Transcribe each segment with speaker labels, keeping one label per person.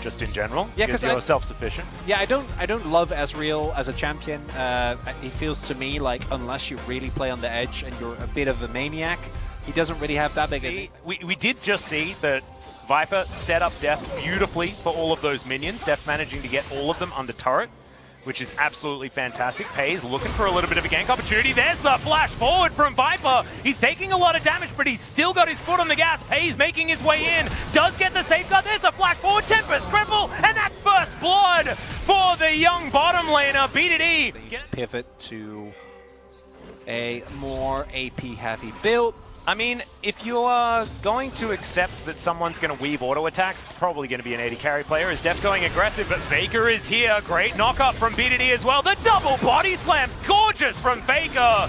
Speaker 1: just in general.
Speaker 2: Yeah,
Speaker 1: because you're self-sufficient.
Speaker 2: Yeah, I don't love Ezreal as a champion. He feels to me like unless you really play on the edge and you're a bit of a maniac, he doesn't really have that big.
Speaker 1: We did just see that Viper set up Deft beautifully for all of those minions. Deft managing to get all of them under turret, which is absolutely fantastic. Pays looking for a little bit of a gank opportunity. There's the flash forward from Viper. He's taking a lot of damage, but he's still got his foot on the gas. Pays making his way in. Does get the safeguard. There's the flash forward. Tempest, Cripple, and that's first blood for the young bottom laner, BDD.
Speaker 2: Just pivot to a more AP heavy build.
Speaker 1: I mean, if you are going to accept that someone's going to weave auto attacks, it's probably going to be an AD carry player. Is Deft going aggressive, but Faker is here. Great knock-up from BDD as well. The double body slams, gorgeous from Faker.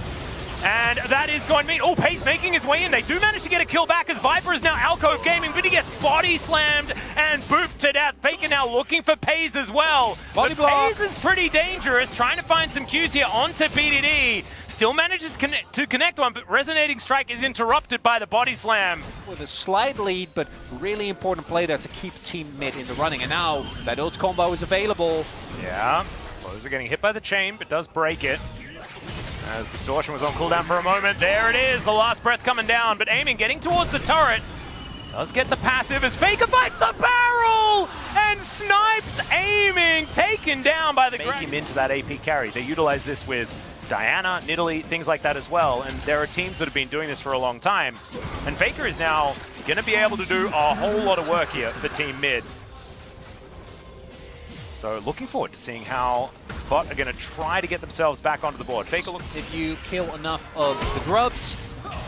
Speaker 1: And that is going to mean, oh, Pace making his way in. They do manage to get a kill back as Viper is now Alcove Gaming, but he gets body slammed and booped to death. Faker now looking for Pace as well.
Speaker 2: Body block.
Speaker 1: Pace is pretty dangerous, trying to find some Qs here onto BDD. Still manages to connect one, but Resonating Strike is interrupted by the body slam.
Speaker 2: With a slight lead, but really important play there to keep Team Mid in the running. And now that ult combo is available.
Speaker 1: Yeah, Foes are getting hit by the chain, but does break it. As Distortion was on cooldown for a moment. There it is, the last breath coming down, but aiming, getting towards the turret. Does get the passive as Faker fights the barrel and snipes aiming, taken down by the Make him into that AP carry. They utilize this with Diana, Nidalee, things like that as well. And there are teams that have been doing this for a long time. And Faker is now going to be able to do a whole lot of work here for Team Mid. So looking forward to seeing how Bot are going to try to get themselves back onto the board. Faker, look.
Speaker 2: If you kill enough of the grubs,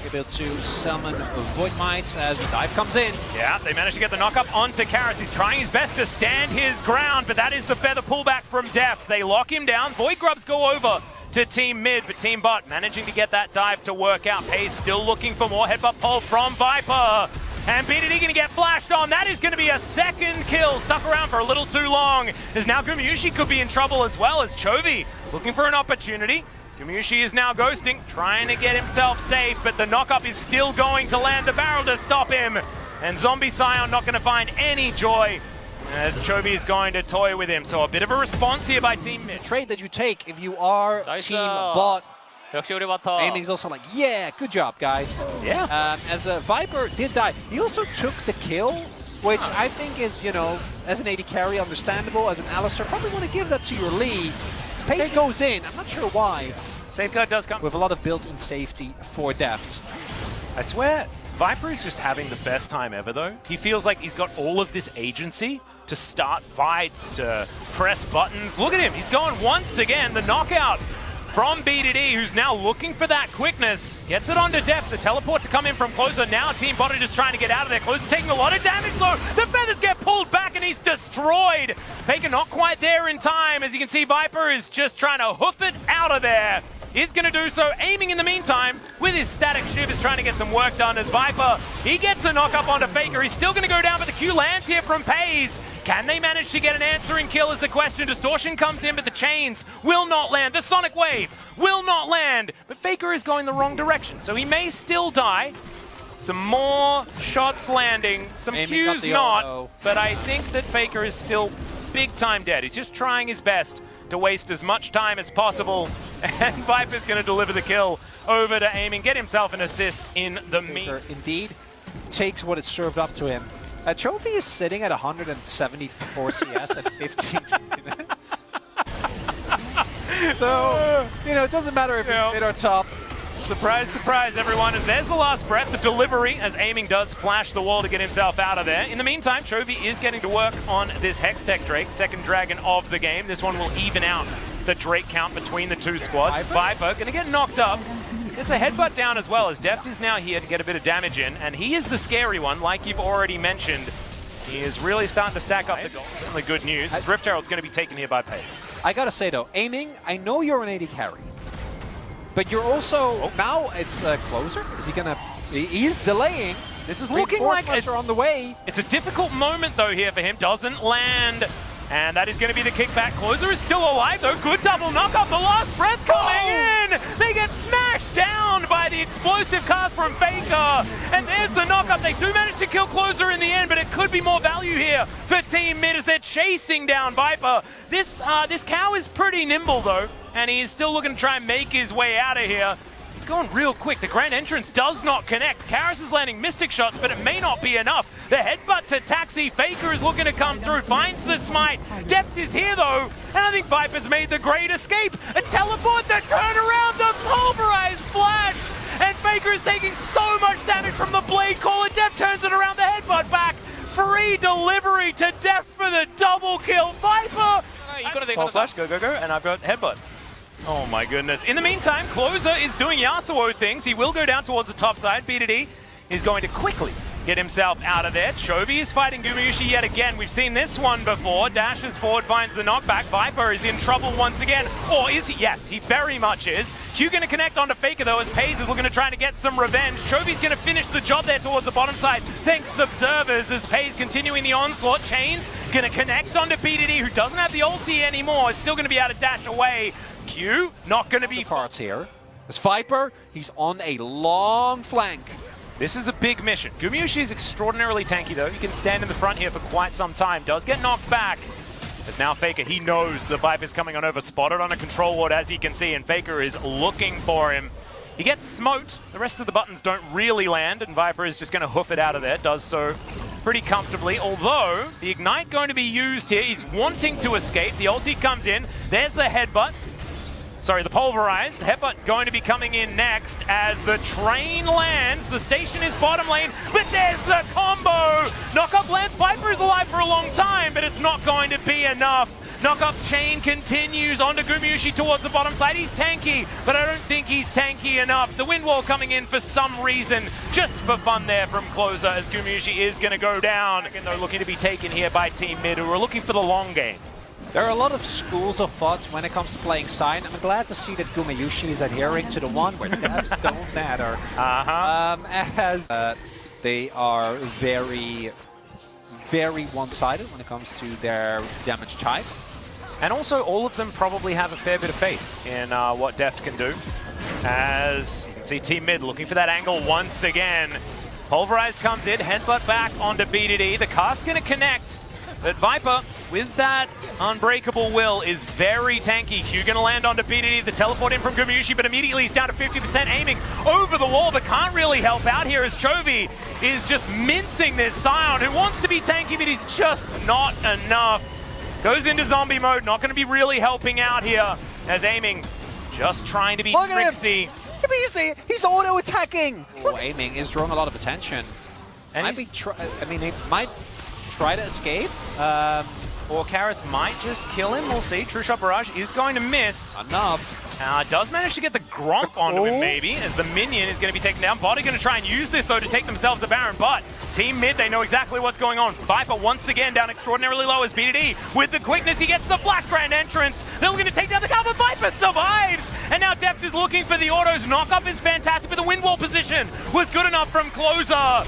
Speaker 2: you're able to summon Void Mites as the dive comes in.
Speaker 1: Yeah, they managed to get the knock-up onto Karras. He's trying his best to stand his ground, but that is the feather pullback from Deft. They lock him down. Void Grubs go over to Team Mid, but Team Bot managing to get that dive to work out. Hayes still looking for more headbutt pull from Viper. And BDD going to get flashed on. That is going to be a second kill. Stuck around for a little too long. As now Gumayusi could be in trouble as well as Chovy looking for an opportunity. Gumayusi is now ghosting, trying to get himself safe, but the knock-up is still going to land the barrel to stop him. And Zombie Scion not going to find any joy as Chovy is going to toy with him. So a bit of a response here by Team Mid.
Speaker 2: Trade that you take if you are Team Bot. Aiming's also like, yeah, good job, guys.
Speaker 1: Yeah.
Speaker 2: As Viper did die, he also took the kill, which I think is, you know, as an AD carry, understandable. As an Alistar, probably want to give that to your Lee. Pace goes in, I'm not sure why.
Speaker 1: Safeguard does come.
Speaker 2: With a lot of built-in safety for Deft.
Speaker 1: I swear, Viper is just having the best time ever, though. He feels like he's got all of this agency to start fights, to press buttons. Look at him, he's going once again, the knockout from BDD, who's now looking for that quickness. Gets it onto Deft, the teleport to come in from Closer. Now Team Bot are just trying to get out of there. Closer taking a lot of damage though. The feathers get pulled back and he's destroyed. Faker not quite there in time. As you can see, Viper is just trying to hoof it out of there. Is going to do so, aiming in the meantime with his static shiv, is trying to get some work done as Viper. He gets a knock up onto Faker. He's still going to go down, but the Q lands here from Pays. Can they manage to get an answering kill is the question. Distortion comes in, but the chains will not land. The Sonic Wave will not land, but Faker is going the wrong direction, so he may still die. Some more shots landing, some Qs not, but I think that Faker is still big time dead. He's just trying his best to waste as much time as possible, and Viper's going to deliver the kill over to Aiming, get himself an assist in the meat.
Speaker 2: Indeed takes what is served up to him. Trophy is sitting at 174 CS at 15 minutes. So, you know, it doesn't matter if you hit our top.
Speaker 1: Surprise, surprise, everyone, as there's the last breath, the delivery, as Aiming does flash the wall to get himself out of there. In the meantime, Chovy is getting to work on this Hextech Drake, second dragon of the game. This one will even out the Drake count between the two squads. Viper going to get knocked up. It's a headbutt down as well, as Deft is now here to get a bit of damage in, and he is the scary one, like you've already mentioned. He is really starting to stack up the goals. Certainly good news, as Rift Herald's going to be taken here by Pace.
Speaker 2: I gotta say though, Aiming, I know you're an AD carry, but you're also, now it's Closer. Is he gonna, he's delaying.
Speaker 1: This is looking like
Speaker 2: on the way.
Speaker 1: It's a difficult moment though here for him. Doesn't land And that is going to be the kickback. Closer is still alive though. Good double knock off. The last breath coming in. They get smashed down by the explosive cast from Faker. And there's the knock up. They do manage to kill Closer in the end, but it could be more value here for Team Mid as they're chasing down Viper. This cow is pretty nimble though, and he's still looking to try and make his way out of here. He's going real quick. The grand entrance does not connect. Karras is landing mystic shots, but it may not be enough. The headbutt to Taxi. Faker is looking to come through, finds the smite. Depth is here though, and I think Viper's made the great escape. A teleport that turn around, the pulverized flash, and Faker is taking so much damage from the blade caller. Depth turns it around, the headbutt back. Free delivery to Depth for the double kill. Viper! Pole flash, go, and I've got headbutt. Oh my goodness. In the meantime, Closer is doing Yasuo things. He will go down towards the top side. BDD is going to quickly get himself out of there. Chovy is fighting Gumayusi yet again. We've seen this one before. Dashes forward, finds the knockback. Viper is in trouble once again. Or is he? Yes, he very much is. Q going to connect onto Faker though as Paze is looking to try to get some revenge. Chovy's going to finish the job there towards the bottom side. Thanks Observers as Paze continuing the onslaught. Chains going to connect onto BDD who doesn't have the ulti anymore. Is still going to be able to dash away. Q not going to be
Speaker 2: parts here. As Viper, he's on a long flank.
Speaker 1: This is a big mission. Gumayusi is extraordinarily tanky though. He can stand in the front here for quite some time. Does get knocked back. As now Faker, he knows the Viper's coming on over, spotted on a control ward as he can see, and Faker is looking for him. He gets smoked. The rest of the buttons don't really land, and Viper is just going to hoof it out of there. Does so pretty comfortably, although the Ignite going to be used here. He's wanting to escape. The ulti comes in. There's the headbutt. Sorry, the pulverized. The headbutt going to be coming in next as the train lands. The station is bottom lane, but there's the combo. Knock-up lands. Viper is alive for a long time, but it's not going to be enough. Knock-up chain continues onto Gumayusi towards the bottom side. He's tanky, but I don't think he's tanky enough. The wind wall coming in for some reason, just for fun there from Closer as Gumayusi is going to go down. And they're looking to be taken here by Team Mid, who are looking for the long game.
Speaker 2: There are a lot of schools of thought when it comes to playing Sign. I'm glad to see that Gumayusi is adhering to the one where devs don't matter. As they are very, very one-sided when it comes to their damage type.
Speaker 1: And also, all of them probably have a fair bit of faith in what Deft can do. As you can see, Team Mid looking for that angle once again. Pulverize comes in, headbutt back onto BDD. The cast going to connect. But Viper, with that unbreakable will, is very tanky. Q going to land onto BDD, the teleport in from Gumayusi, but immediately he's down to 50%, aiming over the wall, but can't really help out here as Chovy is just mincing this Scion, who wants to be tanky, but he's just not enough. Goes into zombie mode, not going to be really helping out here, as aiming, just trying to be tricksy.
Speaker 2: He's auto-attacking! Oh, aiming is drawing a lot of attention. And he might try to escape.
Speaker 1: Or Karras might just kill him. We'll see. True Shot Barrage is going to miss.
Speaker 2: Enough.
Speaker 1: Does manage to get the Gronk onto him, maybe, as the minion is going to be taken down. Body going to try and use this, though, to take themselves a Baron, but Team Mid, they know exactly what's going on. Viper once again down extraordinarily low as BDD. With the quickness, he gets the Flash Grand Entrance. They're looking to take down the cover. Viper survives! And now Deft is looking for the autos. Knock-up is fantastic, but the wind wall position was good enough from Closer.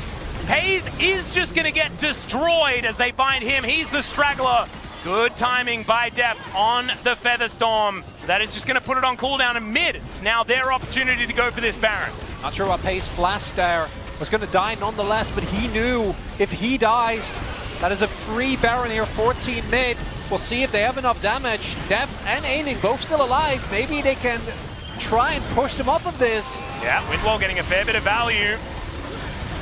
Speaker 1: Hayes is just going to get destroyed as they find him. He's the straggler. Good timing by Deft on the Featherstorm. That is just going to put it on cooldown, and Mid, it's now their opportunity to go for this Baron.
Speaker 2: Not sure what Pace Flash there was going to die nonetheless, but he knew if he dies, that is a free Baron here for Team Mid. We'll see if they have enough damage. Deft and Aining both still alive. Maybe they can try and push them off of this.
Speaker 1: Yeah, Windwall getting a fair bit of value.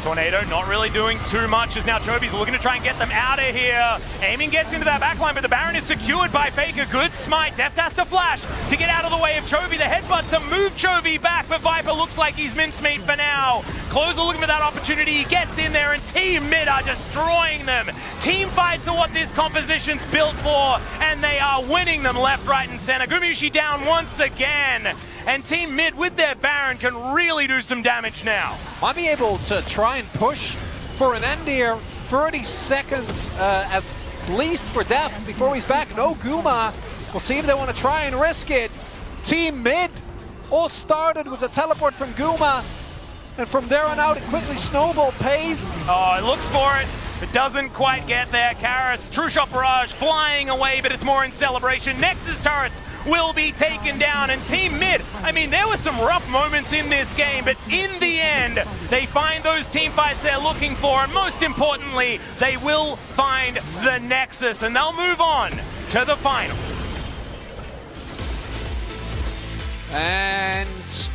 Speaker 1: Tornado not really doing too much as now Chovy's looking to try and get them out of here. Aiming gets into that backline, but the Baron is secured by Faker. Good smite. Deft has to flash to get out of the way of Chovy. The headbutt to move Chovy back, but Viper looks like he's mincemeat for now. Closer looking for that opportunity. He gets in there, and Team Mid are destroying them. Team fights are what this composition's built for, and they are winning them left, right, and center. Gumayusi down once again. And Team Mid with their Baron can really do some damage now.
Speaker 2: Might be able to try and push for an end here. 30 seconds at least for Deft before he's back. No Guma. We'll see if they want to try and risk it. Team Mid all started with a teleport from Guma. And from there on out, it quickly snowballed. Pace.
Speaker 1: Oh, it looks for it. It doesn't quite get there. Karis, True Shot Barrage flying away, but it's more in celebration. Nexus turrets will be taken down, and Team Mid, I mean, there were some rough moments in this game, but in the end, they find those team fights they're looking for, and most importantly, they will find the Nexus, and they'll move on to the final.
Speaker 2: And